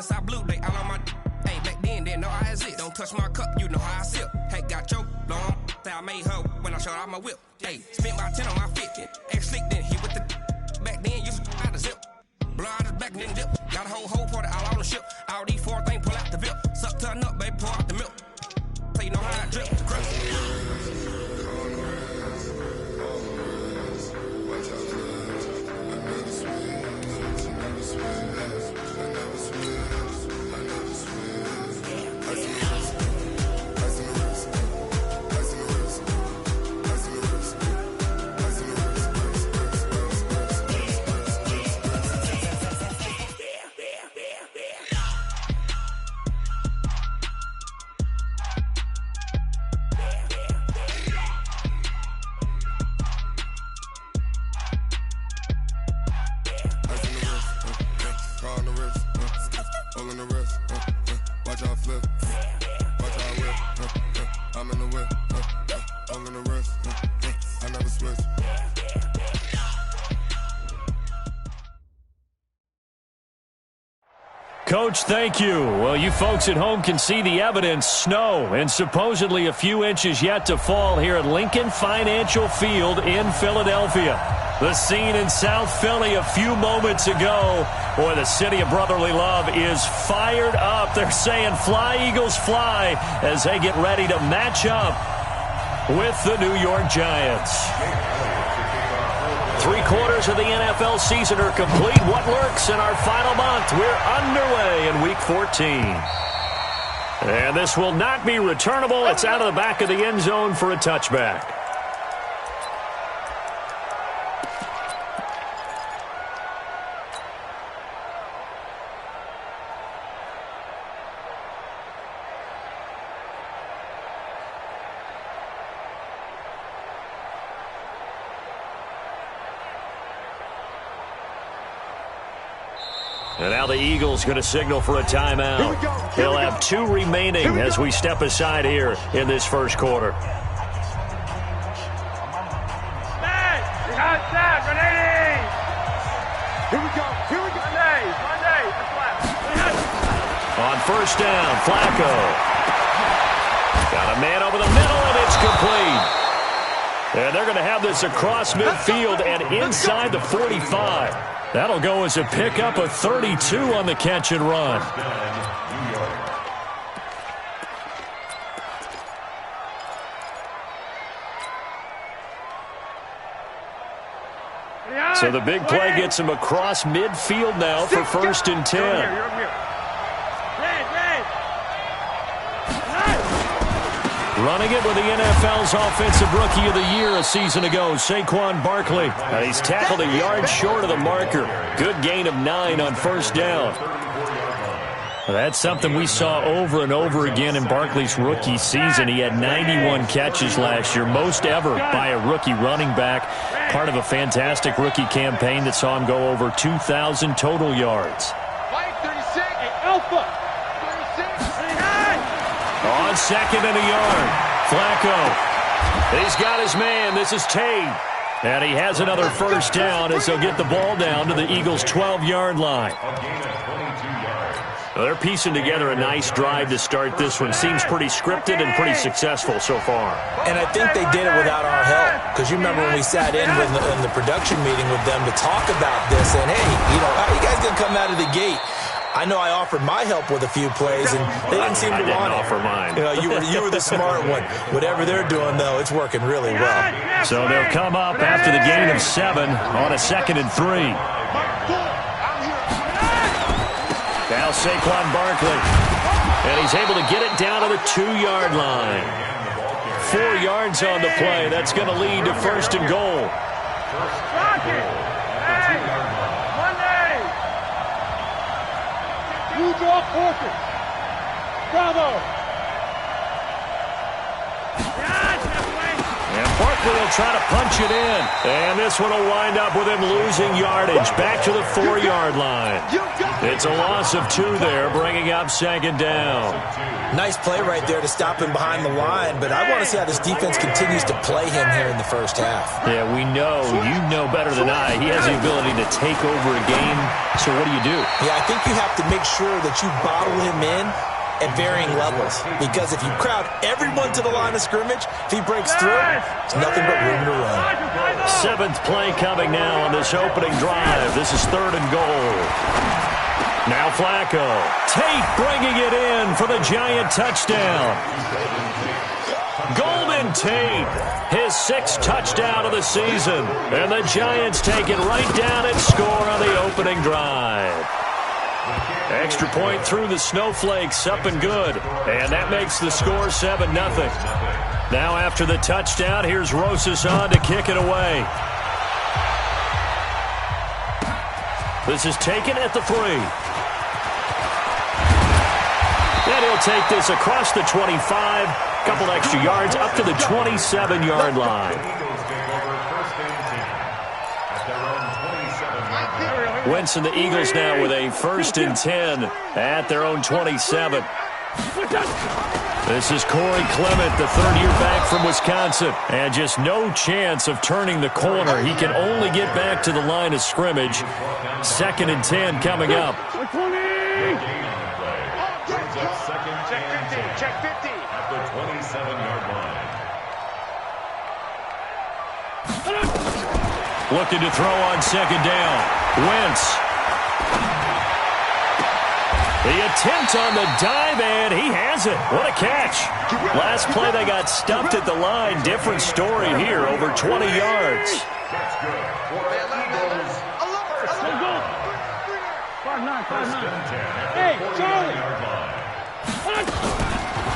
inside blue, they all on my. Hey, back then, didn't know I exist. Don't touch my cup, you know how I sip. Hey, got your long. Say I made her when I showed out my whip. Hey, spent my 10 on my 50. Ex-slick, then hit with the. Back then, used to out the zip. Blow out his back, then dip. Got a whole party all on the ship. All these 4 things pull out the VIP. Suck to a nut, baby, pour out the milk. So you know how I drip. Coach, thank you. Well, you folks at home can see the evidence. Snow and supposedly a few inches yet to fall here at Lincoln Financial Field in Philadelphia. The scene in South Philly a few moments ago. Boy, the city of brotherly love is fired up. They're saying fly, Eagles, fly as they get ready to match up with the New York Giants. 3/4 of the NFL season are complete. What lurks in our final month? We're underway in Week 14. And this will not be returnable. It's out of the back of the end zone for a touchback. And now the Eagles going to signal for a timeout. They'll have 2 remaining as we step aside here in this first quarter. On first down, Flacco. Got a man over the middle, and it's complete. And they're going to have this across midfield and inside the 45. That'll go as a pickup of 32 on the catch and run. So the big play gets him across midfield now for 1st and 10. Running it with the NFL's Offensive Rookie of the Year a season ago, Saquon Barkley. And he's tackled a yard short of the marker. Good gain of 9 on first down. That's something we saw over and over again in Barkley's rookie season. He had 91 catches last year, most ever by a rookie running back. Part of a fantastic rookie campaign that saw him go over 2,000 total yards. On 2nd and a yard, Flacco. He's got his man. This is Tate. And he has another first down as they'll get the ball down to the Eagles' 12-yard line. Well, they're piecing together a nice drive to start this one. Seems pretty scripted and pretty successful so far. And I think they did it without our help. Because you remember when we sat in the production meeting with them to talk about this. And, hey, how are you guys going to come out of the gate? I know I offered my help with a few plays, and they didn't seem to want it. I didn't offer mine. You were the smart one. Whatever they're doing, though, it's working really well. So they'll come up after the gain of 7 on a 2nd and 3. Now Saquon Barkley. And he's able to get it down to the 2-yard line. 4 yards on the play. That's going to lead to 1st and goal. You draw forces. Bravo. And Barkley likely he'll try to punch it in. And this one will wind up with him losing yardage. Back to the 4-yard line. It's a loss of 2 there, bringing up 2nd down. Nice play right there to stop him behind the line, but I want to see how this defense continues to play him here in the first half. Yeah, we know. You know better than I. He has the ability to take over a game. So what do? Yeah, I think you have to make sure that you bottle him in at varying levels, because if you crowd everyone to the line of scrimmage, if he breaks through, there's nothing but room to run. 7th play coming now on this opening drive. This is 3rd and goal. Now Flacco. Tate bringing it in for the Giant touchdown. Golden Tate, his 6th touchdown of the season. And the Giants take it right down and score on the opening drive. Extra point through the snowflakes, up and good. And that makes the score 7-0. Now after the touchdown, here's Rosas on to kick it away. This is taken at the 3. And he'll take this across the 25. Couple extra yards up to the 27-yard line. Wentz and the Eagles now with a 1st and 10 at their own 27. This is Corey Clement, the 3rd-year back from Wisconsin. And just no chance of turning the corner. He can only get back to the line of scrimmage. 2nd and 10 coming up. Check 50. At the 27-yard line. Looking to throw on 2nd down. Wentz. The attempt on the dive, and he has it. What a catch. Last play they got stuffed at the line. Different story here, over 20 yards. Hey, Charlie.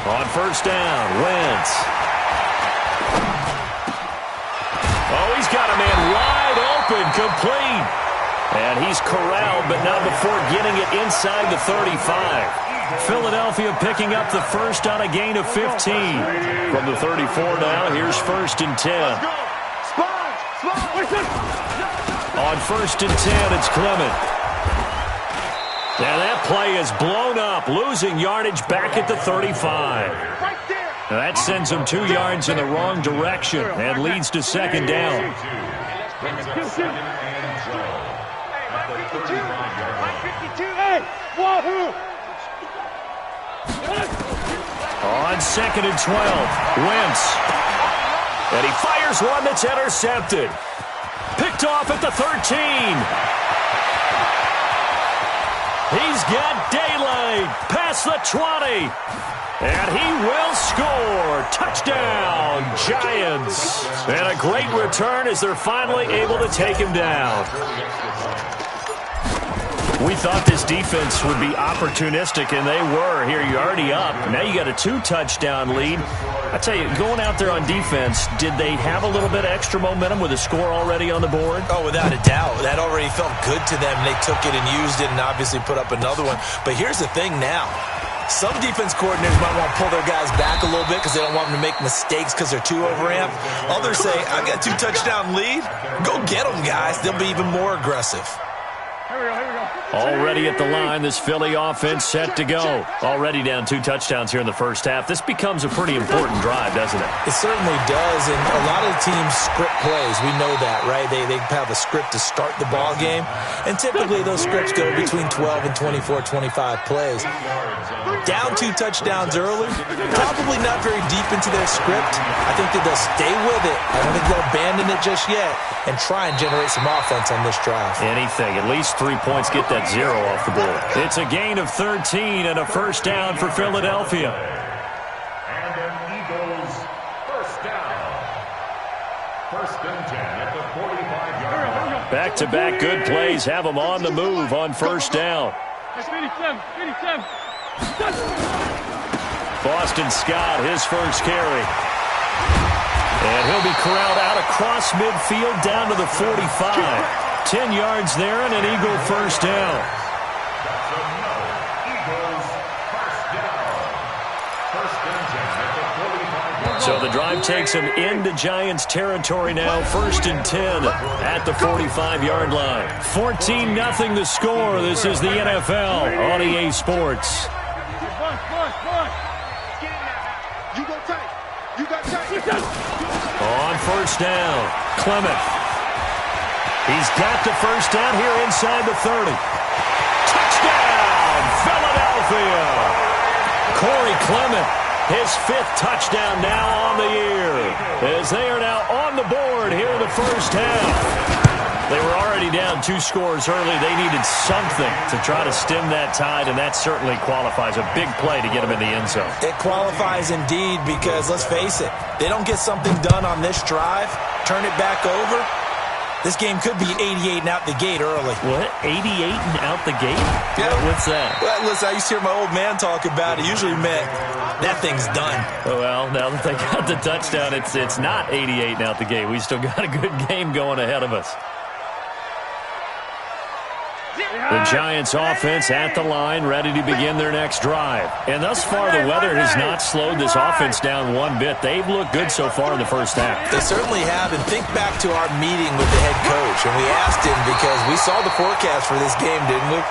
On 1st down, Wentz. Oh, he's got a man wide open, complete. And he's corralled, but not before getting it inside the 35. Philadelphia picking up the 1st on a gain of 15. From the 34 now, here's 1st and 10. On 1st and 10, it's Clement. Now that play is blown up, losing yardage back at the 35. Now that sends him 2 yards in the wrong direction and leads to 2nd down. On 2nd and 12, Wentz. And he fires one that's intercepted. Picked off at the 13. He's got daylight past the 20. And he will score. Touchdown, Giants. And a great return as they're finally able to take him down. We thought this defense would be opportunistic, and they were. Here, you're already up. Now you got a 2-touchdown lead. I tell you, going out there on defense, did they have a little bit of extra momentum with a score already on the board? Oh, without a doubt. That already felt good to them. They took it and used it and obviously put up another one. But here's the thing now. Some defense coordinators might want to pull their guys back a little bit because they don't want them to make mistakes because they're too overamped. Others say, I got a 2-touchdown lead. Go get them, guys. They'll be even more aggressive. Already at the line, this Philly offense set to go. Already down 2 touchdowns here in the first half. This becomes a pretty important drive, doesn't it? It certainly does, and a lot of teams script plays. We know that, right? They have a script to start the ball game, and typically those scripts go between 12 and 24, 25 plays. Down 2 touchdowns early, probably not very deep into their script. I think that they'll stay with it. I don't think they'll abandon it just yet and try and generate some offense on this drive. Anything. At least 3 points, get that 0 off the board. It's a gain of 13 and a 1st down for Philadelphia. And an Eagles 1st down. 1st and 10 at the 45-yard line. Back-to-back good plays have them on the move on 1st down. Boston Scott, his first carry. And he'll be corralled out across midfield down to the 45. 10 yards there and an Eagle 1st down. That's another Eagles 1st down. 1st and 10 at the 45-yard line. So the drive takes them into Giants territory now, 1st and 10 at the 45-yard line. 14-0 the score. This is the NFL on EA Sports. On first down, Clement. He's got the first down here inside the 30. Touchdown, Philadelphia! Corey Clement, his 5th touchdown now on the year, as they are now on the board here in the first half. They were already down 2 scores early. They needed something to try to stem that tide, and that certainly qualifies. A big play to get them in the end zone. It qualifies indeed because, let's face it, they don't get something done on this drive, turn it back over, this game could be 88 and out the gate early. What? 88 and out the gate? Yeah. What's that? Well, listen, I used to hear my old man talk about it. Usually meant that thing's done. Well, now that they got the touchdown, it's not 88 and out the gate. We still got a good game going ahead of us. The Giants offense at the line, ready to begin their next drive. And thus far, the weather has not slowed this offense down one bit. They've looked good so far in the first half. They certainly have. And think back to our meeting with the head coach. And we asked him because we saw the forecast for this game, didn't we?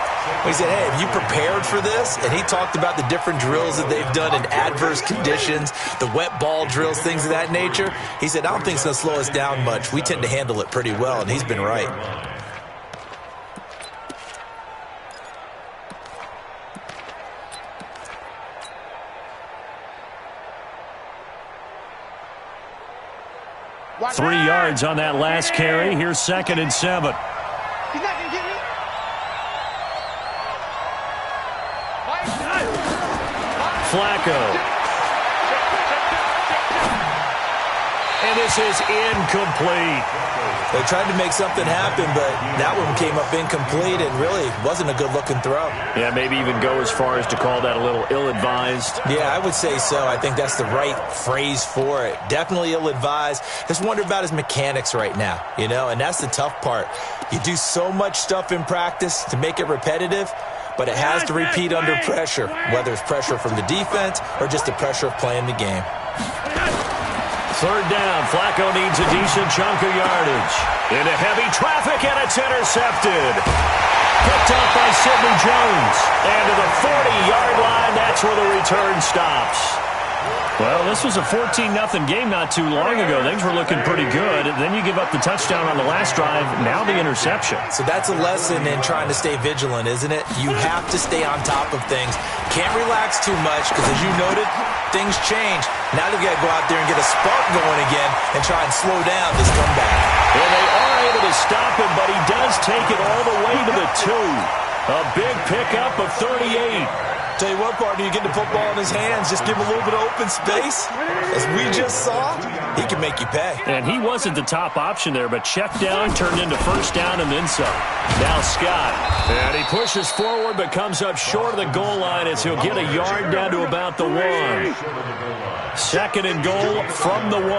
We said, hey, have you prepared for this? And he talked about the different drills that they've done in adverse conditions, the wet ball drills, things of that nature. He said, I don't think it's going to slow us down much. We tend to handle it pretty well, and he's been right. Watch 3 yards on that last carry. Here's 2nd and 7. He's not going to get me. Flacco. And this is incomplete. They tried to make something happen, but that one came up incomplete and really wasn't a good-looking throw. Yeah, maybe even go as far as to call that a little ill-advised. Yeah, I would say so. I think that's the right phrase for it. Definitely ill-advised. Just wonder about his mechanics right now, you know, and that's the tough part. You do so much stuff in practice to make it repetitive, but it has to repeat under pressure, whether it's pressure from the defense or just the pressure of playing the game. 3rd down. Flacco needs a decent chunk of yardage. Into heavy traffic, and it's intercepted. Picked up by Sidney Jones. And to the 40-yard line, that's where the return stops. Well, this was a 14-0 game not too long ago. Things were looking pretty good. Then you give up the touchdown on the last drive. Now the interception. So that's a lesson in trying to stay vigilant, isn't it? You have to stay on top of things. Can't relax too much because, as you noted, things change. Now they've got to go out there and get a spark going again and try and slow down this comeback. And they are able to stop him, but he does take it all the way to the 2. A big pickup of 38. Tell you what, partner, you get the football in his hands, just give him a little bit of open space. As we just saw, he can make you pay. And he wasn't the top option there, but check down turned into first down and then some. Now Scott. And he pushes forward but comes up short of the goal line as he'll get a yard down to about the 1. 2nd and goal from the 1.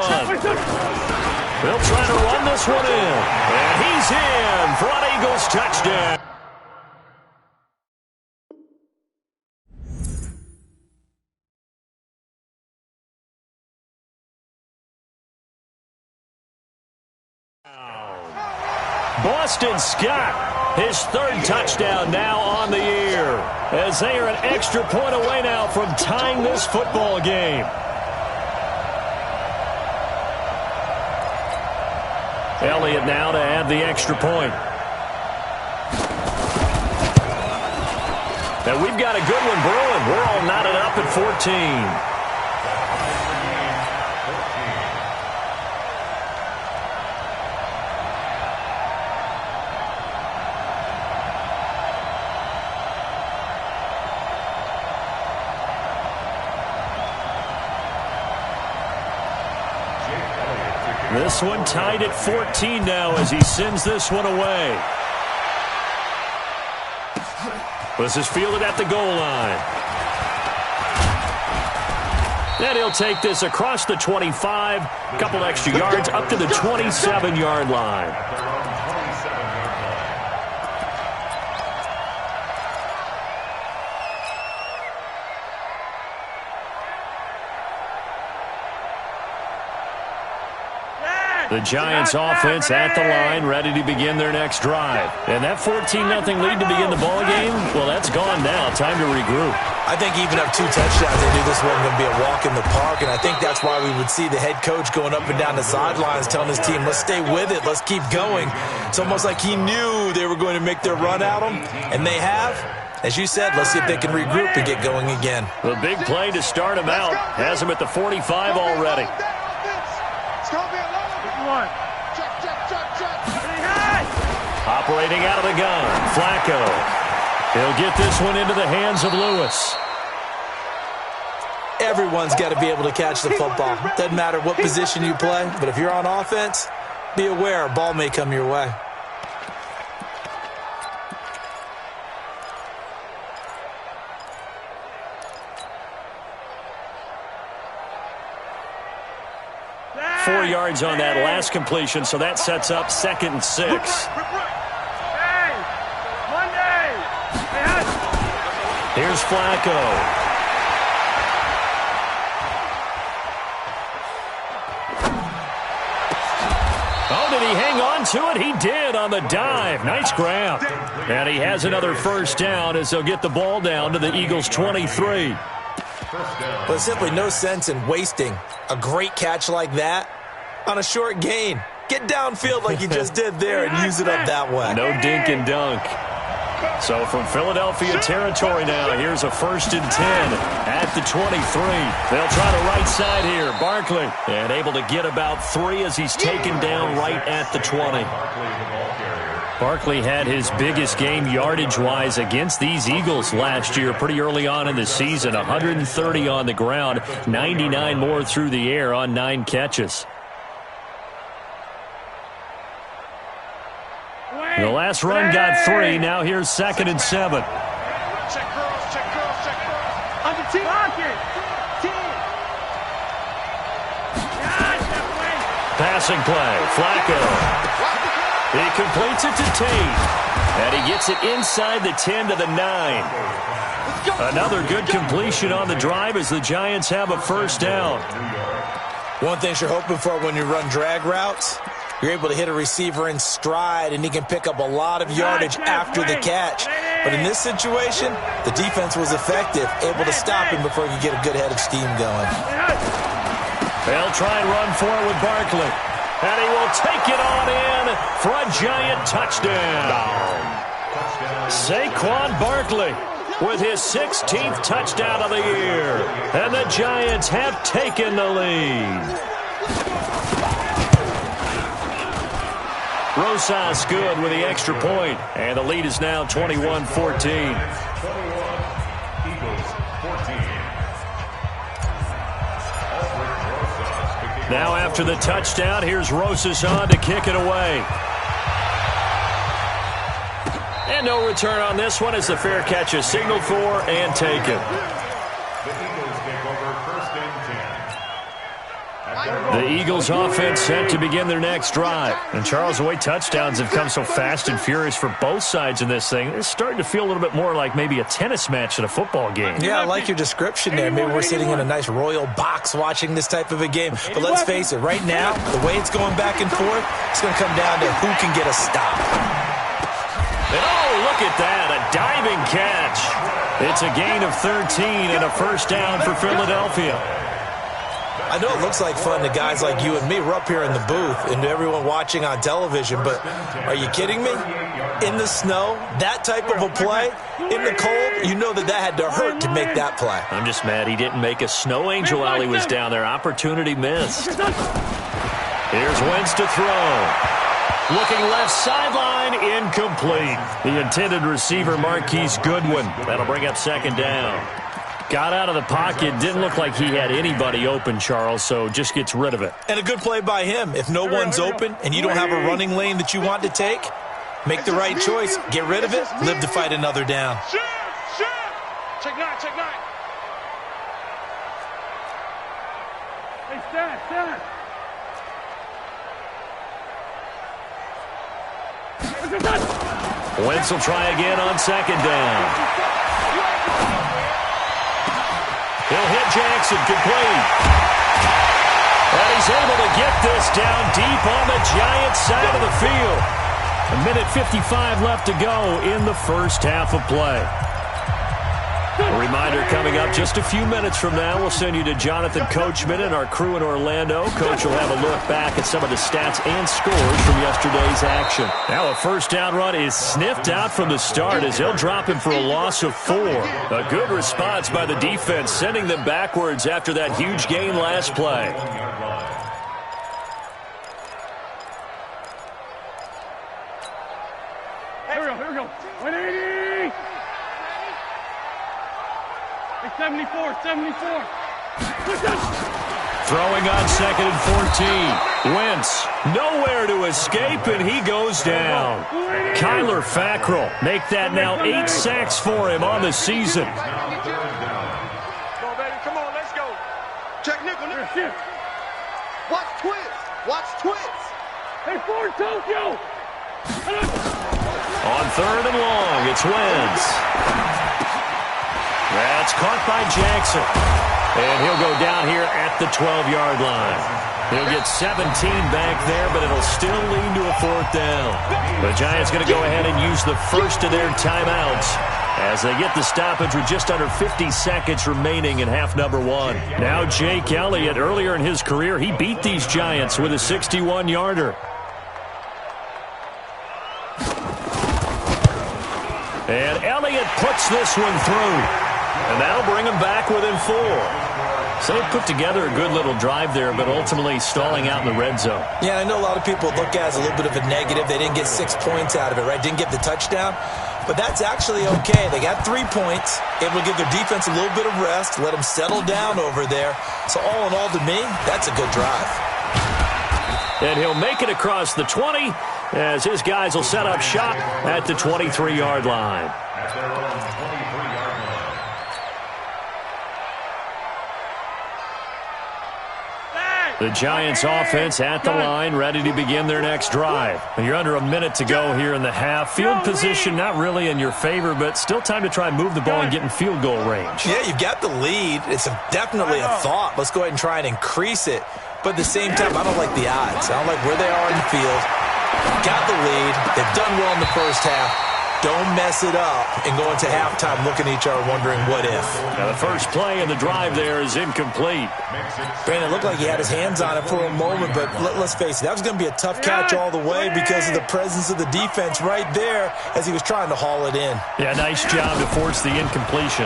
They'll try to run this one in. And he's in for an Eagles touchdown. Boston Scott, his 3rd touchdown now on the year, as they are an extra point away now from tying this football game. Elliott now to add the extra point. And we've got a good one brewing. We're all knotted up at 14. This one tied at 14 now as he sends this one away. This is fielded at the goal line. And he'll take this across the 25, a couple extra yards up to the 27-yard line. The Giants offense at the line, ready to begin their next drive. And that 14-0 lead to begin the ball game, well, that's gone now. Time to regroup. I think even up 2 touchdowns, they knew this wasn't going to be a walk in the park, and I think that's why we would see the head coach going up and down the sidelines telling his team, let's stay with it, let's keep going. It's almost like he knew they were going to make their run at him, and they have. As you said, let's see if they can regroup and get going again. The big play to start him out has him at the 45 already. Operating out of the gun, Flacco. He'll get this one into the hands of Lewis. Everyone's got to be able to catch the football. Doesn't matter what position you play, but if you're on offense, be aware a ball may come your way. Four yards on that last completion, so that sets up 2nd and 6. Here's Flacco. Oh, did he hang on to it? He did on the dive. Nice grab. And he has another first down as they'll get the ball down to the Eagles' 23. But simply no sense in wasting a great catch like that on a short gain. Get downfield like you just did there and use it up that way. No dink and dunk. So from Philadelphia territory now, here's a 1st and 10 at the 23. They'll try the right side here. Barkley, and able to get about 3 as he's taken down right at the 20. Barkley had his biggest game yardage-wise against these Eagles last year pretty early on in the season. 130 on the ground, 99 more through the air on 9 catches. The last run got 3. Now here's 2nd and 7. Check curls, check curls, check curls. Under 10. 10. Passing play. Flacco. He completes it to Tate. And he gets it inside the 10 to the 9. Another good completion on the drive as the Giants have a first down. One thing you're hoping for when you run drag routes, you're able to hit a receiver in stride, and he can pick up a lot of yardage after the catch. But in this situation, the defense was effective, able to stop him before he could get a good head of steam going. They'll try and run for it with Barkley. And he will take it on in for a Giant touchdown. Saquon Barkley with his 16th touchdown of the year. And the Giants have taken the lead. Rosas good with the extra point, and the lead is now 21-14. Now after the touchdown, here's Rosas on to kick it away. And no return on this one as the fair catch is signaled for and taken. The Eagles offense set to begin their next drive. And Charles, the way touchdowns have come so fast and furious for both sides in this thing, it's starting to feel a little bit more like maybe a tennis match at a football game. Yeah, I like your description there. Maybe we're sitting in a nice royal box watching this type of a game. But let's face it, right now, the way it's going back and forth, it's going to come down to who can get a stop. And oh, look at that, a diving catch. It's a gain of 13 and a first down for Philadelphia. I know it looks like fun to guys like you and me. We're up here in the booth and to everyone watching on television, but are you kidding me? In the snow, that type of a play, in the cold, you know that had to hurt to make that play. I'm just mad he didn't make a snow angel while he was down there. Opportunity missed. Here's Wentz to throw. Looking left sideline, incomplete. The intended receiver, Marquise Goodwin. That'll bring up second down. Got out of the pocket. Didn't look like he had anybody open, Charles, so just gets rid of it. And a good play by him. If no one's open and you don't have a running lane that you want to take, make the right choice. Get rid of it. Live to fight another down. Shoot! Check nine, check nine. Hey, stand. Wentz will try again on second down. He'll hit Jackson, complete. And he's able to get this down deep on the Giants side of the field. 1:55 left to go in the first half of play. A reminder coming up just a few minutes from now. We'll send you to Jonathan Coachman and our crew in Orlando. Coach will have a look back at some of the stats and scores from yesterday's action. Now a first down run is sniffed out from the start as they'll drop him for a loss of 4. A good response by the defense, sending them backwards after that huge gain last play. Here we go. 180. 74. Throwing on 2nd and 14. Wentz, nowhere to escape, and he goes down. Kyler Fackrell, make that now 8 sacks for him on the season. Come on, baby. Come on, let's go. Check nickel. Watch twist. Hey, Ford Tokyo. On 3rd and long, it's Wentz. That's caught by Jackson. And he'll go down here at the 12-yard line. He'll get 17 back there, but it'll still lead to a 4th down. The Giants going to go ahead and use the first of their timeouts as they get the stoppage with just under 50 seconds remaining in half number 1. Now Jake Elliott, earlier in his career, he beat these Giants with a 61-yarder. And Elliott puts this one through. And that'll bring them back within 4. So they put together a good little drive there, but ultimately stalling out in the red zone. Yeah, I know a lot of people look at it as a little bit of a negative. They didn't get 6 points out of it, right? Didn't get the touchdown. But that's actually okay. They got 3 points. Able to give their defense a little bit of rest, let them settle down over there. So all in all, to me, that's a good drive. And he'll make it across the 20 as his guys will set up shop at the 23-yard line. At their own 23-yard line. The Giants offense at the line, ready to begin their next drive. You're under a minute to go here in the half. Field position not really in your favor, but still time to try and move the ball and get in field goal range. Yeah, you've got the lead. It's definitely a thought. Let's go ahead and try and increase it. But at the same time, I don't like the odds. I don't like where they are in the field. Got the lead. They've done well in the first half. Don't mess it up and go into halftime looking at each other wondering what if. Now the first play in the drive there is incomplete. Brandon, it looked like he had his hands on it for a moment, but let's face it, that was going to be a tough catch all the way because of the presence of the defense right there as he was trying to haul it in. Yeah, nice job to force the incompletion.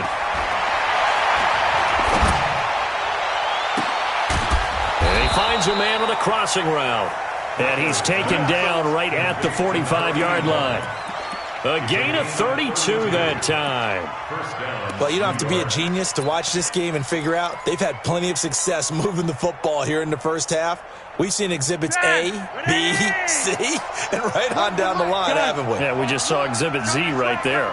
And he finds a man on the crossing route. And he's taken down right at the 45-yard line. A gain of 32 that time. Well, you don't have to be a genius to watch this game and figure out they've had plenty of success moving the football here in the first half. We've seen exhibits A, B, C, and right on down the line, haven't we? Yeah, we just saw exhibit Z right there.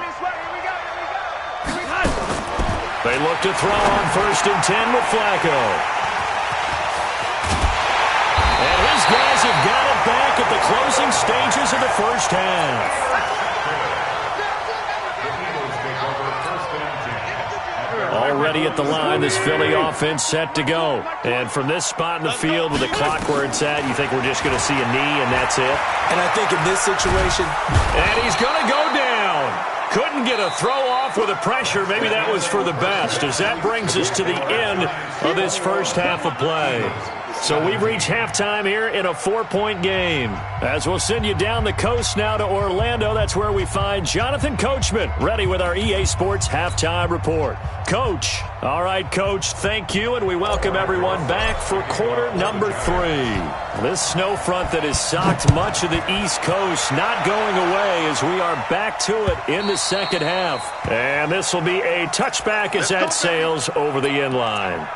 They look to throw on 1st and 10 with Flacco. And his guys have got it back at the closing stages of the first half. Already at the line, this Philly offense set to go. And from this spot in the field with the clock where it's at, you think we're just going to see a knee and that's it? And I think in this situation... And he's going to go down. Couldn't get a throw off with the pressure. Maybe that was for the best, as that brings us to the end of this first half of play. So we've reached halftime here in a 4-point game. As we'll send you down the coast now to Orlando, that's where we find Jonathan Coachman, ready with our EA Sports Halftime Report. Coach. All right, Coach, thank you, and we welcome everyone back for quarter number 3. This snow front that has socked much of the East Coast not going away as we are back to it in the second half. And this will be a touchback as that sails over the end line.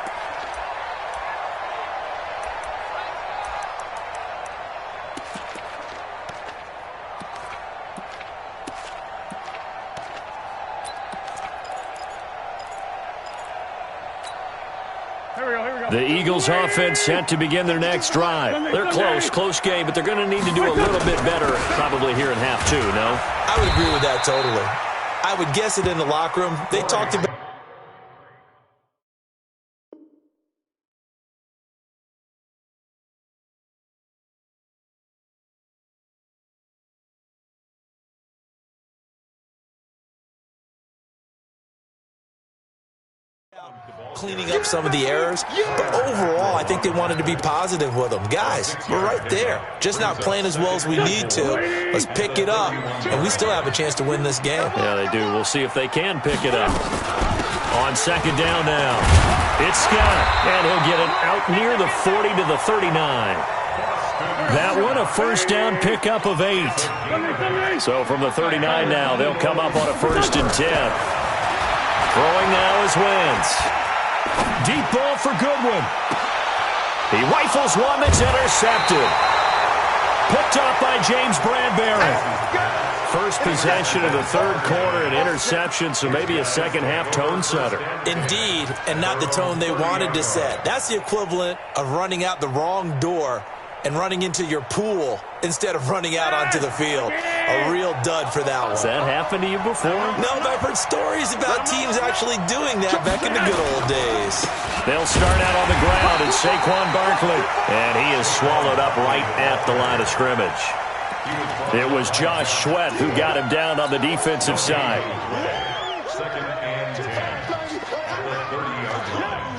The Eagles offense set to begin their next drive. They're close game, but they're going to need to do a little bit better probably here in half 2, no? I would agree with that totally. I would guess it in the locker room. They talked about cleaning up some of the errors. But overall, I think they wanted to be positive with them. Guys, we're right there. Just not playing as well as we need to. Let's pick it up, and we still have a chance to win this game. Yeah, they do. We'll see if they can pick it up. On second down now, it's Scott, and he'll get it out near the 40 to the 39. That one, a first down pickup of 8. So from the 39 now, they'll come up on a 1st and 10. Throwing now is Wentz. Deep ball for Goodwin. He rifles one that's intercepted. Picked off by James Bradbury. First possession of the 3rd quarter, an interception, so maybe a second-half tone setter. Indeed, and not the tone they wanted to set. That's the equivalent of running out the wrong door and running into your pool instead of running out onto the field. A real dud for that one. Has that happened to you before? No, but I've heard stories about teams actually doing that back in the good old days. They'll start out on the ground, and Saquon Barkley. And he is swallowed up right at the line of scrimmage. It was Josh Sweat who got him down on the defensive side. Second and 10. The 30-yard line.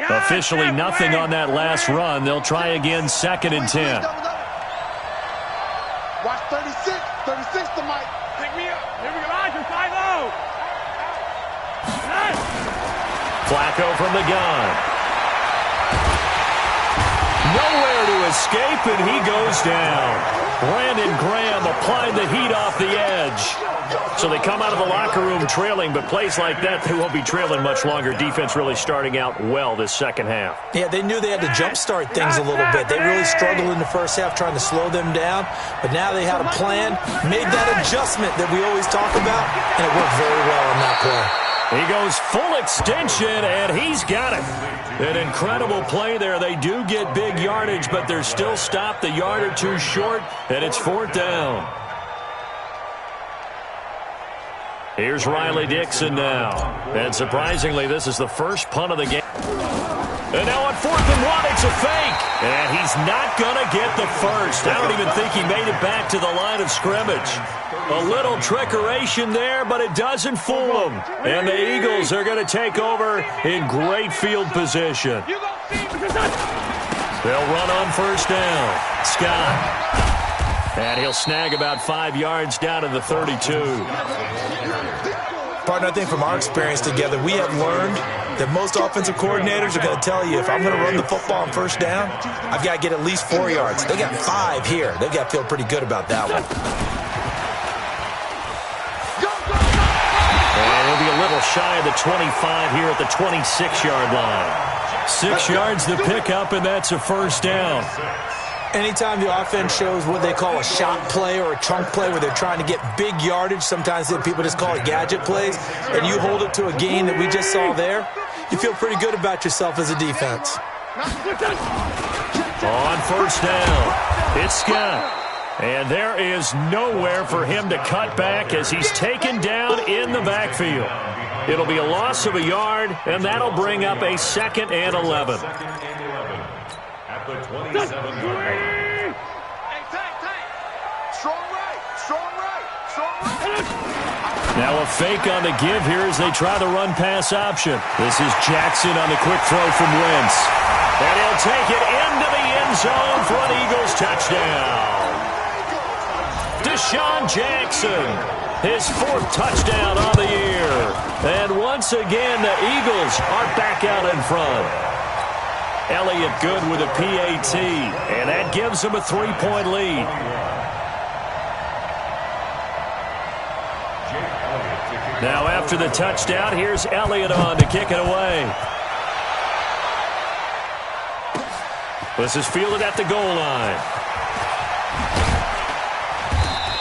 Officially nothing on that last run. They'll try again, 2nd and 10. Watch 36. 36 to Mike. Pick me up. Here we go. Roger, 5-0. Flacco from the gun. Nowhere to escape, and he goes down. Brandon Graham applying the heat off the edge. So they come out of the locker room trailing, but plays like that, they won't be trailing much longer. Defense really starting out well this second half. Yeah, they knew they had to jumpstart things a little bit. They really struggled in the first half trying to slow them down, but now they had a plan, made that adjustment that we always talk about, and it worked very well on that play. He goes full extension, and he's got it. An incredible play there. They do get big yardage, but they're still stopped a yard or two short, and it's 4th down. Here's Riley Dixon now. And surprisingly, this is the first punt of the game. And now on 4th and 1, it's a fake. And he's not going to get the first. I don't even think he made it back to the line of scrimmage. A little trickeration there, but it doesn't fool him. And the Eagles are going to take over in great field position. They'll run on 1st down. Scott. And he'll snag about 5 yards down to the 32. Partner, I think from our experience together, we have learned that most offensive coordinators are going to tell you, if I'm going to run the football on 1st down, I've got to get at least 4 yards. They got 5 here. They've got to feel pretty good about that one. And he'll be a little shy of the 25 here at the 26-yard line. 6 yards to pick up, and that's a 1st down. Anytime the offense shows what they call a shot play or a chunk play where they're trying to get big yardage, sometimes people just call it gadget plays, and you hold it to a gain that we just saw there, you feel pretty good about yourself as a defense. On 1st down, it's Scott. And there is nowhere for him to cut back as he's taken down in the backfield. It'll be a loss of a yard, and that'll bring up a 2nd and 11. At the 27-yard line. Strong right. Strong right. Strong right. Now a fake on the give here as they try the run-pass option. This is Jackson on the quick throw from Wentz. And he'll take it into the end zone for an Eagles touchdown. Deshaun Jackson, his 4th touchdown on the year. And once again, the Eagles are back out in front. Elliott good with a PAT, and that gives him a 3-point lead. Now after the touchdown, here's Elliott on to kick it away. This is fielded at the goal line.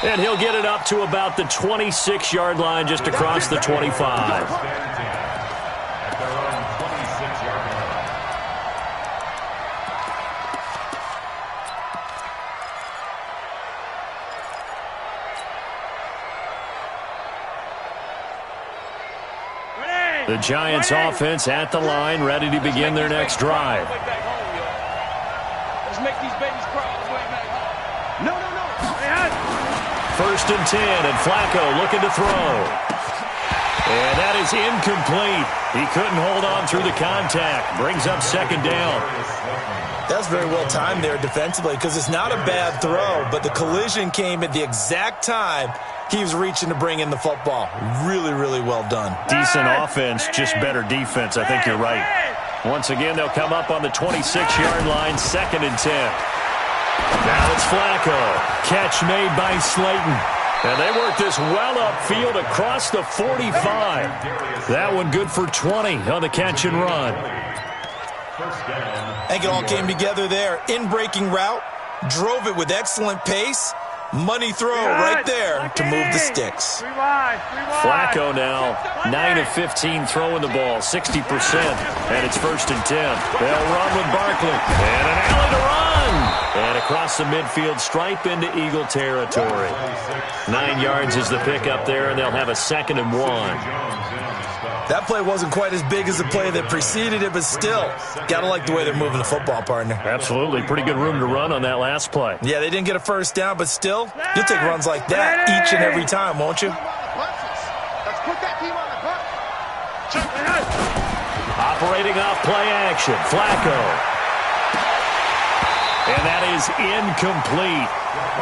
And he'll get it up to about the 26-yard line, just across the 25. The Giants offense at the line, ready to begin their next drive. Let's make these babies cry all the way back home. No. 1st and 10, and Flacco looking to throw. And that is incomplete. He couldn't hold on through the contact. Brings up 2nd down. That's very well timed there defensively because it's not a bad throw, but the collision came at the exact time he was reaching to bring in the football. Really, really well done. Decent offense, just better defense. I think you're right. Once again, they'll come up on the 26-yard line, 2nd and 10. Now it's Flacco. Catch made by Slayton. And they work this well upfield across the 45. That one good for 20 on the catch and run. I think it all came together there. In-breaking route, drove it with excellent pace. Money throw right there to move the sticks. Flacco now, 9 of 15 throwing the ball, 60%. And it's 1st and 10. They'll run with Barkley. And an alley to run. And across the midfield stripe into Eagle territory. 9 yards is the pickup there, and they'll have a 2nd and 1. That play wasn't quite as big as the play that preceded it, but still, gotta like the way they're moving the football, partner. Absolutely. Pretty good room to run on that last play. Yeah, they didn't get a 1st down, but still, you'll take runs like that each and every time, won't you? Let's put that team on the bus. Operating off play action, Flacco. And that is incomplete.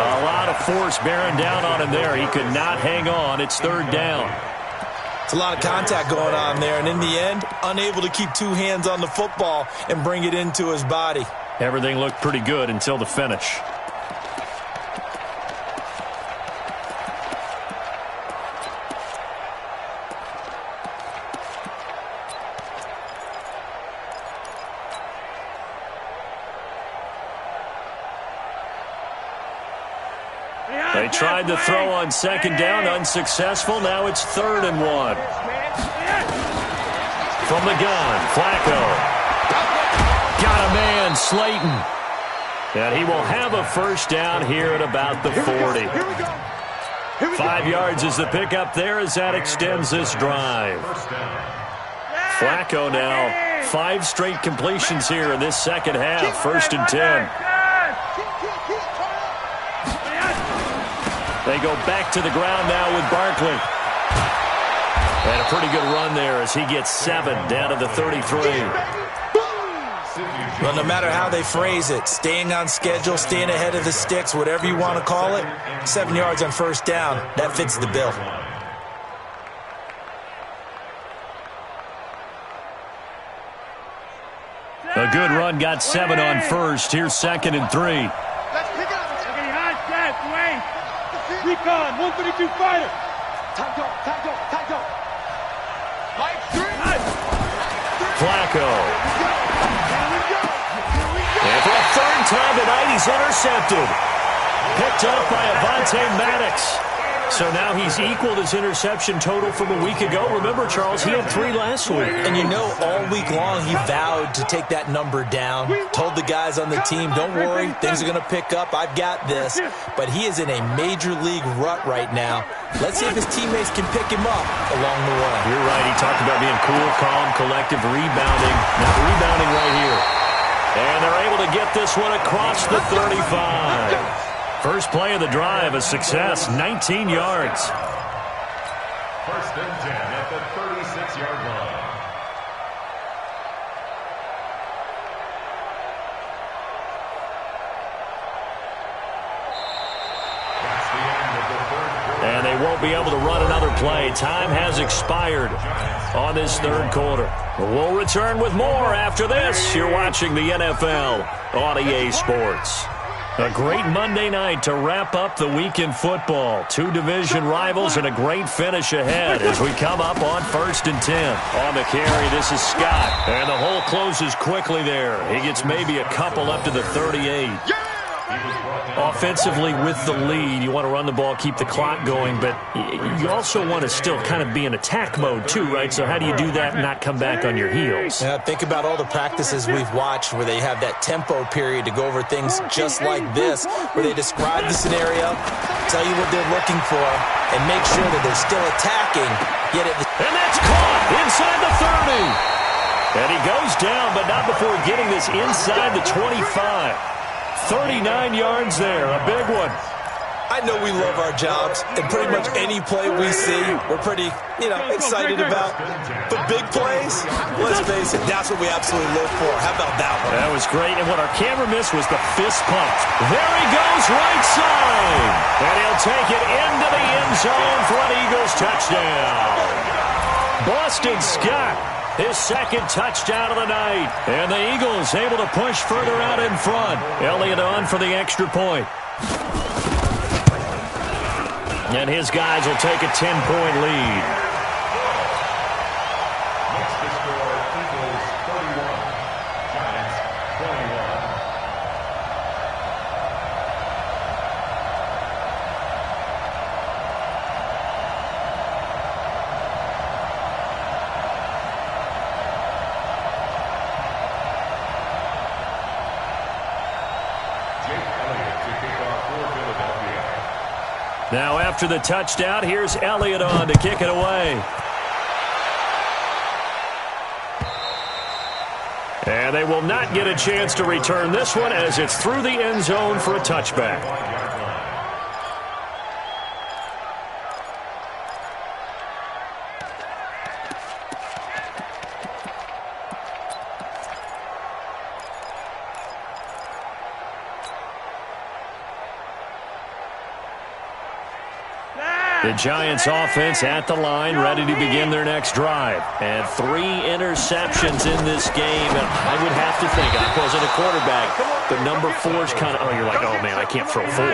A lot of force bearing down on him there. He could not hang on. It's 3rd down. It's a lot of contact going on there, and in the end, unable to keep 2 hands on the football and bring it into his body. Everything looked pretty good until the finish. They tried to throw on 2nd down, unsuccessful. Now it's 3rd and 1. From the gun, Flacco. Got a man, Slayton. And he will have a 1st down here at about the 40. 5 yards is the pickup there as that extends this drive. Flacco now, 5 straight completions here in this 2nd half. 1st and 10. They go back to the ground now with Barkley. And a pretty good run there as he gets 7 down to the 33. Well, no matter how they phrase it, staying on schedule, staying ahead of the sticks, whatever you want to call it, 7 yards on 1st down, that fits the bill. A good run, got 7 on 1st. Here's 2nd and 3. Let's pick it up. Recon, 132 fighter. Time go. Mike, 3. Flacco. And for a 3rd time tonight, he's intercepted. Picked up by Avonte Maddox. So now he's equaled his interception total from a week ago. Remember, Charles, he had 3 last week. And you know, all week long he vowed to take that number down. Told the guys on the team, don't worry, things are going to pick up. I've got this. But he is in a major league rut right now. Let's see if his teammates can pick him up along the way. You're right. He talked about being cool, calm, collective, rebounding. Now rebounding right here. And they're able to get this one across the 35. First play of the drive, a success, 19 yards. 1st and 10 at the 36-yard line. That's the end of the 3rd quarter. And they won't be able to run another play. Time has expired on this 3rd quarter. We'll return with more after this. You're watching the NFL on EA Sports. A great Monday night to wrap up the week in football. 2 division rivals and a great finish ahead as we come up on 1st and 10. On the carry, this is Scott. And the hole closes quickly there. He gets maybe a couple up to the 38. Offensively with the lead, you want to run the ball, keep the clock going, but you also want to still kind of be in attack mode too, right? So how do you do that and not come back on your heels? Yeah, think about all the practices we've watched where they have that tempo period to go over things just like this, where they describe the scenario, tell you what they're looking for, and make sure that they're still attacking. And that's caught inside the 30. And he goes down, but not before getting this inside the 25. 39 yards there, a big one. I know we love our jobs, and pretty much any play we see, we're pretty, excited about. But big plays, let's face it, that's what we absolutely live for. How about that one? That was great, and what our camera missed was the fist pump. There he goes, right side. And he'll take it into the end zone for an Eagles touchdown. Boston Scott, his second touchdown of the night. And the Eagles able to push further out in front. Elliott on for the extra point. And his guys will take a 10-point lead. Next to score, Eagles 31, Giants 21. Now after the touchdown, here's Elliott on to kick it away. And they will not get a chance to return this one as it's through the end zone for a touchback. The Giants offense at the line, ready to begin their next drive. And 3 interceptions in this game. And I would have to think, I wasn't a quarterback, but number 4's kind of, you're like, oh, man, I can't throw 4.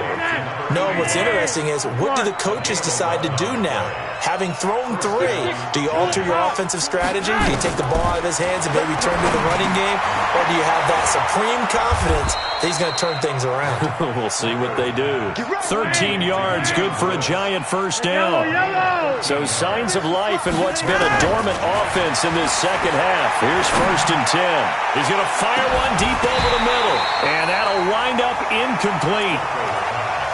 No, what's interesting is, what do the coaches decide to do now? Having thrown 3, do you alter your offensive strategy? Do you take the ball out of his hands and maybe turn to the running game? Or do you have that supreme confidence that he's going to turn things around? We'll see what they do. 13 yards, good for a Giant first down. So signs of life in what's been a dormant offense in this second half. Here's 1st and 10. He's going to fire one deep over the middle. And that'll wind up incomplete.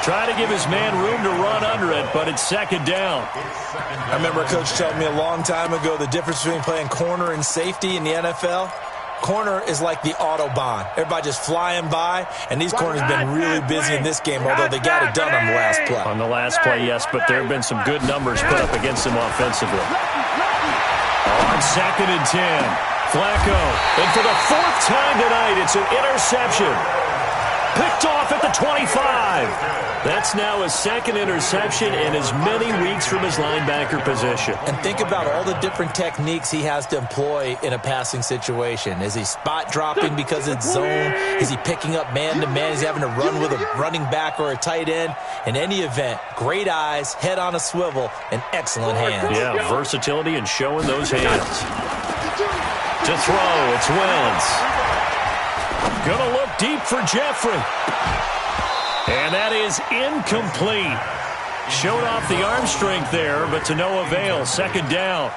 Try to give his man room to run under it, but it's 2nd down. I remember a coach telling me a long time ago the difference between playing corner and safety in the NFL. Corner is like the Autobahn. Everybody just flying by, and these corners have been really busy in this game, although they got it done on the last play. On the last play, yes, but there have been some good numbers put up against them offensively. On 2nd and 10, Flacco. And for the 4th time tonight, it's an interception. Picked off at the 25. That's now his 2nd interception in as many weeks from his linebacker position. And think about all the different techniques he has to employ in a passing situation. Is he spot dropping because it's zone? Is he picking up man-to-man? Is he having to run with a running back or a tight end? In any event, great eyes, head on a swivel, and excellent hands. Yeah, versatility and showing those hands. To throw, it's Wentz. Gonna look deep for Jeffrey. And that is incomplete. Showed off the arm strength there, but to no avail. 2nd down.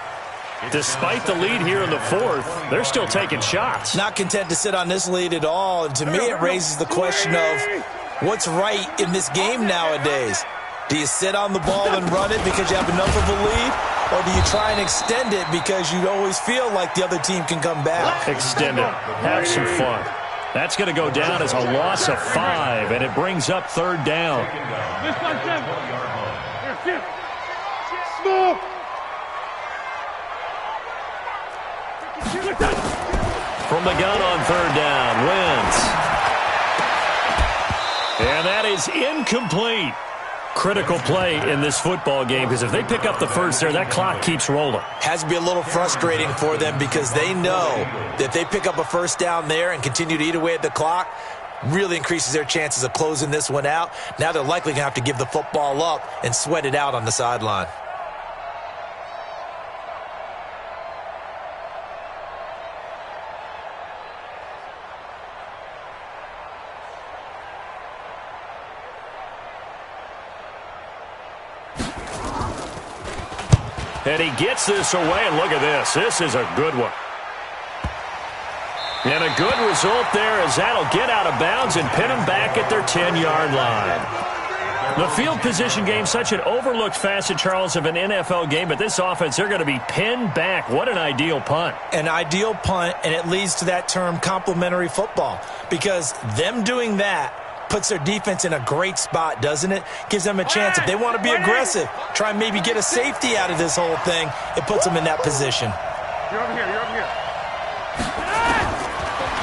Despite the lead here in the 4th, they're still taking shots. Not content to sit on this lead at all. And to me, it raises the question of what's right in this game nowadays. Do you sit on the ball and run it because you have enough of a lead? Or do you try and extend it because you always feel like the other team can come back? Extend it. Have some fun. That's going to go down as a loss of 5, and it brings up 3rd down. From the gun on 3rd down, Wentz. And that is incomplete. Critical play in this football game, because if they pick up the first there, that clock keeps rolling. Has to be a little frustrating for them because they know that if they pick up a first down there and continue to eat away at the clock, really increases their chances of closing this one out. Now they're likely going to have to give the football up and sweat it out on the sideline. And he gets this away, and look at this. This is a good one. And a good result there as that'll get out of bounds and pin them back at their 10-yard line. The field position game, such an overlooked facet, Charles, of an NFL game, but this offense, they're going to be pinned back. What an ideal punt. An ideal punt, and it leads to that term complementary football, because them doing that puts their defense in a great spot, doesn't it? Gives them a chance. If they want to be aggressive, try and maybe get a safety out of this whole thing, it puts them in that position. You're over here. You're over here.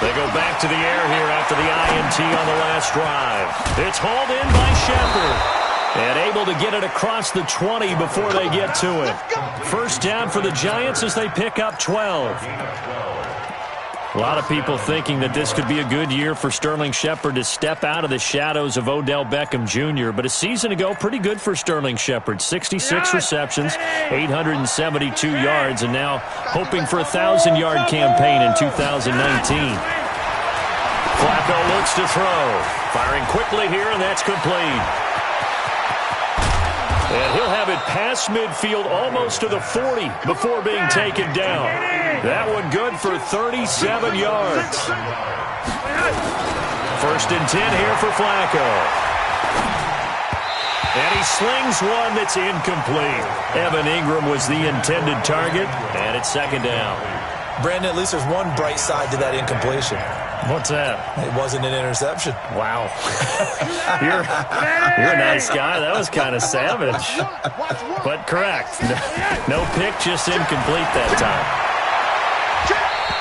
They go back to the air here after the INT on the last drive. It's hauled in by Shepard. And able to get it across the 20 before they get to it. First down for the Giants as they pick up 12. A lot of people thinking that this could be a good year for Sterling Shepard to step out of the shadows of Odell Beckham Jr. But a season ago, pretty good for Sterling Shepard. 66 receptions, 872 yards, and now hoping for a 1,000-yard campaign in 2019. Flacco looks to throw. Firing quickly here, and that's complete. And he'll have it past midfield almost to the 40 before being taken down. That one good for 37 yards. First and 10 here for Flacco. And he slings one that's incomplete. Evan Ingram was the intended target, and it's second down. Brandon, at least there's one bright side to that incompletion. What's that? It wasn't an interception. Wow. You're a nice guy. That was kind of savage. But correct. No pick, just incomplete that time.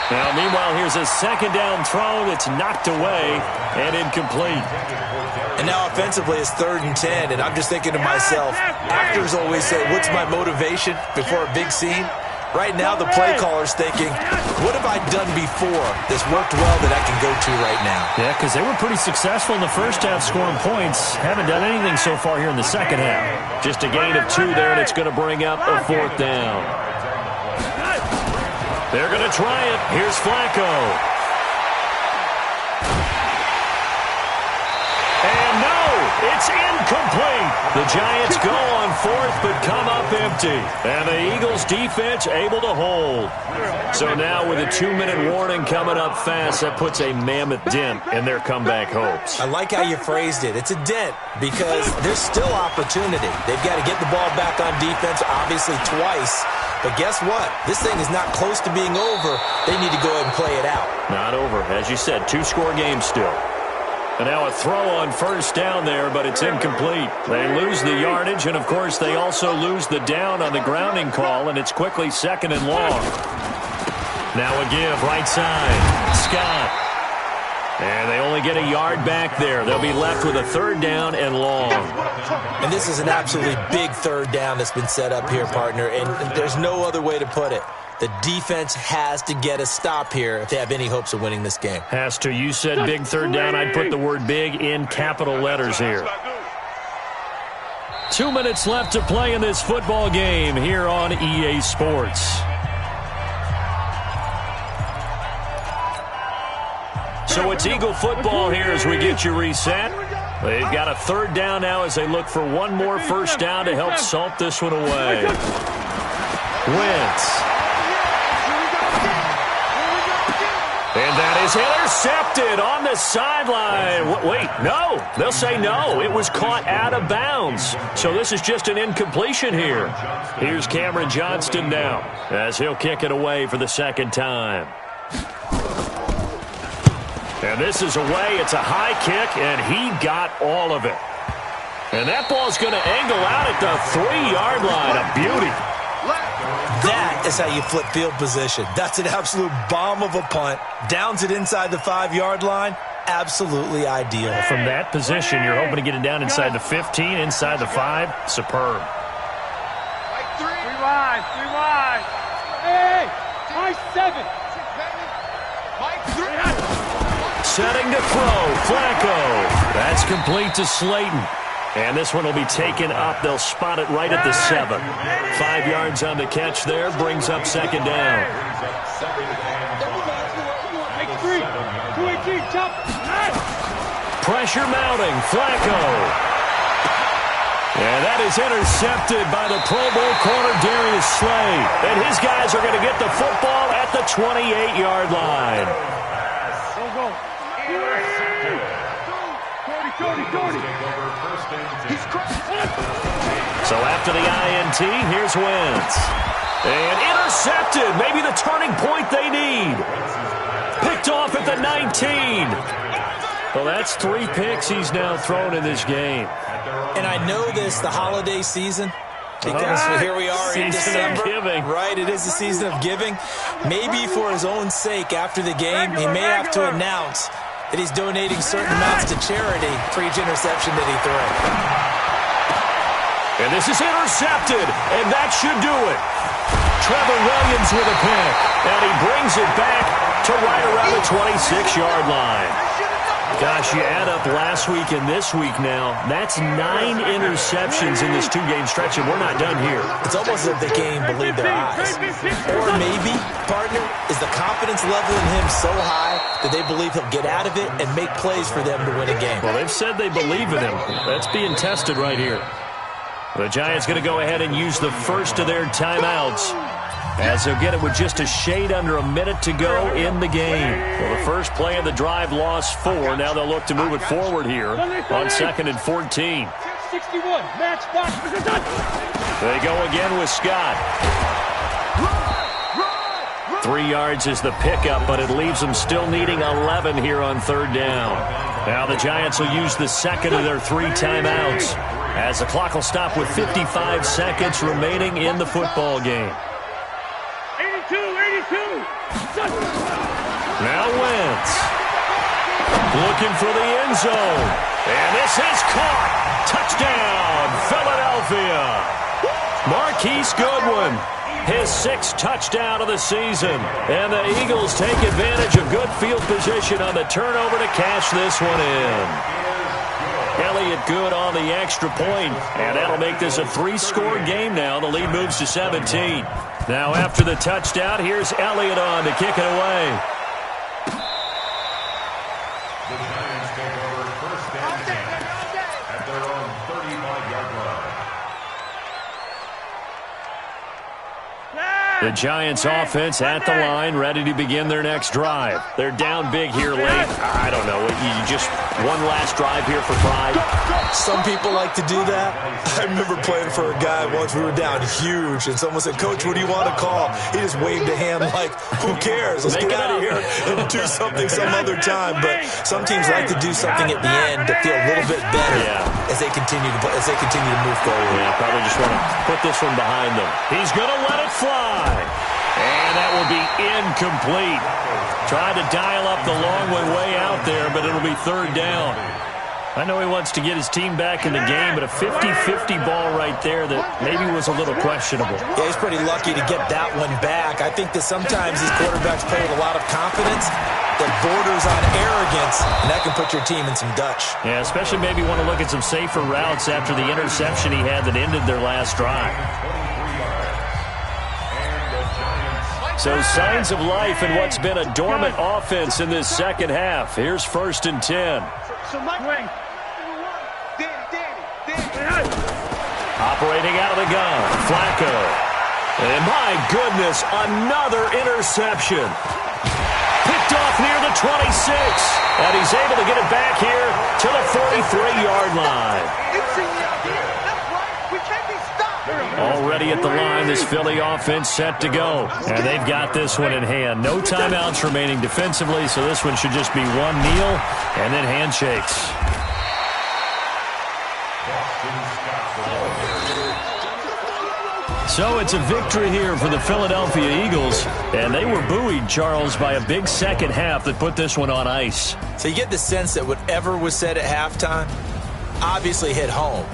Now, meanwhile, here's a second down throw that's knocked away and incomplete. And now offensively it's 3rd and 10, and I'm just thinking to myself, actors always say, what's my motivation before a big scene? Right now, the play caller's thinking, what have I done before that's worked well that I can go to right now? Yeah, because they were pretty successful in the first half scoring points. Haven't done anything so far here in the second half. Just a gain of 2 there, and it's going to bring up a 4th down. They're going to try it. Here's Flacco. And no, it's incomplete. The Giants go on 4th but come up empty. And the Eagles defense able to hold. So now with a 2-minute warning coming up fast, that puts a mammoth dent in their comeback hopes. I like how you phrased it. It's a dent because there's still opportunity. They've got to get the ball back on defense, obviously twice. But guess what? This thing is not close to being over. They need to go ahead and play it out. Not over. As you said, 2-score game still. And now a throw on first down there, but it's incomplete. They lose the yardage, and, of course, they also lose the down on the grounding call, and it's quickly 2nd and long. Now a give, right side. Scott. And they only get a yard back there. They'll be left with a 3rd down and long. And this is an absolutely big 3rd down that's been set up here, partner, and there's no other way to put it. The defense has to get a stop here if they have any hopes of winning this game. Has to. You said big 3rd down. I'd put the word big in capital letters here. 2 minutes left to play in this football game here on EA Sports. So it's Eagle football here as we get you reset. They've got a 3rd down now as they look for one more first down to help salt this one away. Wentz. And that is intercepted on the sideline. Wait, no. They'll say no. It was caught out of bounds. So this is just an incompletion here. Here's Cameron Johnston now as he'll kick it away for the 2nd time. And this is away. It's a high kick, and he got all of it. And that ball's going to angle out at the 3-yard line. A beauty. That is how you flip field position. That's an absolute bomb of a punt. Downs it inside the 5-yard line. Absolutely ideal. From that position, you're hoping to get it down inside the 15, inside the 5. Superb. Three wide. Hey, my 7. Setting to throw. Flacco. That's complete to Slayton. And this one will be taken up. They'll spot it right at the 7. 5 yards on the catch there. Brings up 2nd down. Pressure mounting. Flacco. And that is intercepted by the Pro Bowl corner Darius Slay. And his guys are going to get the football at the 28-yard line. So after the INT, here's Wentz. And intercepted. Maybe the turning point they need. Picked off at the 19. Well, that's 3 picks he's now thrown in this game. And I know this, the holiday season, because here we are in December. Giving. Right, it is the season of giving. Maybe for his own sake after the game, he may have to announce that he's donating certain amounts to charity for each interception that he threw. And this is intercepted, and that should do it. Trevor Williams with a pick, and he brings it back to right around the 26-yard line. Gosh, you add up last week and this week now, that's 9 interceptions in this 2-game stretch, and we're not done here. It's almost as if they can't even believe their eyes. Or maybe, partner, is the confidence level in him so high that they believe he'll get out of it and make plays for them to win a game. Well, they've said they believe in him. That's being tested right here. The Giants going to go ahead and use the first of their timeouts, as they'll get it with just a shade under a minute to go in the game. Well, the first play of the drive lost 4. Now they'll look to move it forward here on 2nd and 14. 61, match box. They go again with Scott. 3 yards is the pickup, but it leaves them still needing 11 here on 3rd down. Now the Giants will use the second of their 3 timeouts, as the clock will stop with 55 seconds remaining in the football game. 82. Now Wentz. Looking for the end zone. And this is caught. Touchdown, Philadelphia. Marquise Goodwin, his 6th touchdown of the season. And the Eagles take advantage of good field position on the turnover to cash this one in. Elliott good on the extra point, and that'll make this a 3-score game now. The lead moves to 17. Now after the touchdown, here's Elliott on to kick it away. The Giants take over 1st and 10 at their own 35-yard line. The Giants offense at the line, ready to begin their next drive. They're down big here late. I don't know. You just one last drive here for pride. Some people like to do that. I remember playing for a guy once. We were down huge, and someone said, "Coach, what do you want to call?" He just waved a hand like, "Who cares? Let's get out of here and do something some other time." But some teams like to do something at the end to feel a little bit better as they continue to move forward. Yeah, probably just want to put this one behind them. He's going to let it fly. And that will be incomplete. Tried to dial up the long one way out there, but it'll be 3rd down. I know he wants to get his team back in the game, but a 50-50 ball right there that maybe was a little questionable. Yeah, he's pretty lucky to get that one back. I think that sometimes these quarterbacks play with a lot of confidence that borders on arrogance, and that can put your team in some Dutch. Yeah, especially maybe want to look at some safer routes after the interception he had that ended their last drive. So signs of life in what's been a dormant offense in this second half. Here's 1st and 10. Operating out of the gun, Flacco. And my goodness, another interception. Picked off near the 26. And he's able to get it back here to the 43-yard line. Already at the line, this Philly offense set to go. And they've got this one in hand. No timeouts remaining defensively, so this one should just be one kneel and then handshakes. So it's a victory here for the Philadelphia Eagles. And they were buoyed, Charles, by a big second half that put this one on ice. So you get the sense that whatever was said at halftime obviously hit home.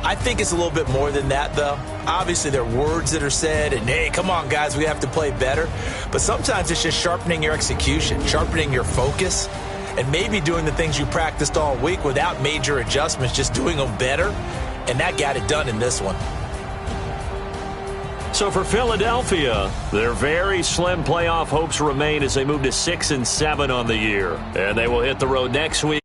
I think it's a little bit more than that, though. Obviously, there are words that are said, and, hey, come on, guys, we have to play better. But sometimes it's just sharpening your execution, sharpening your focus, and maybe doing the things you practiced all week without major adjustments, just doing them better. And that got it done in this one. So for Philadelphia, their very slim playoff hopes remain as they move to 6-7 on the year. And they will hit the road next week.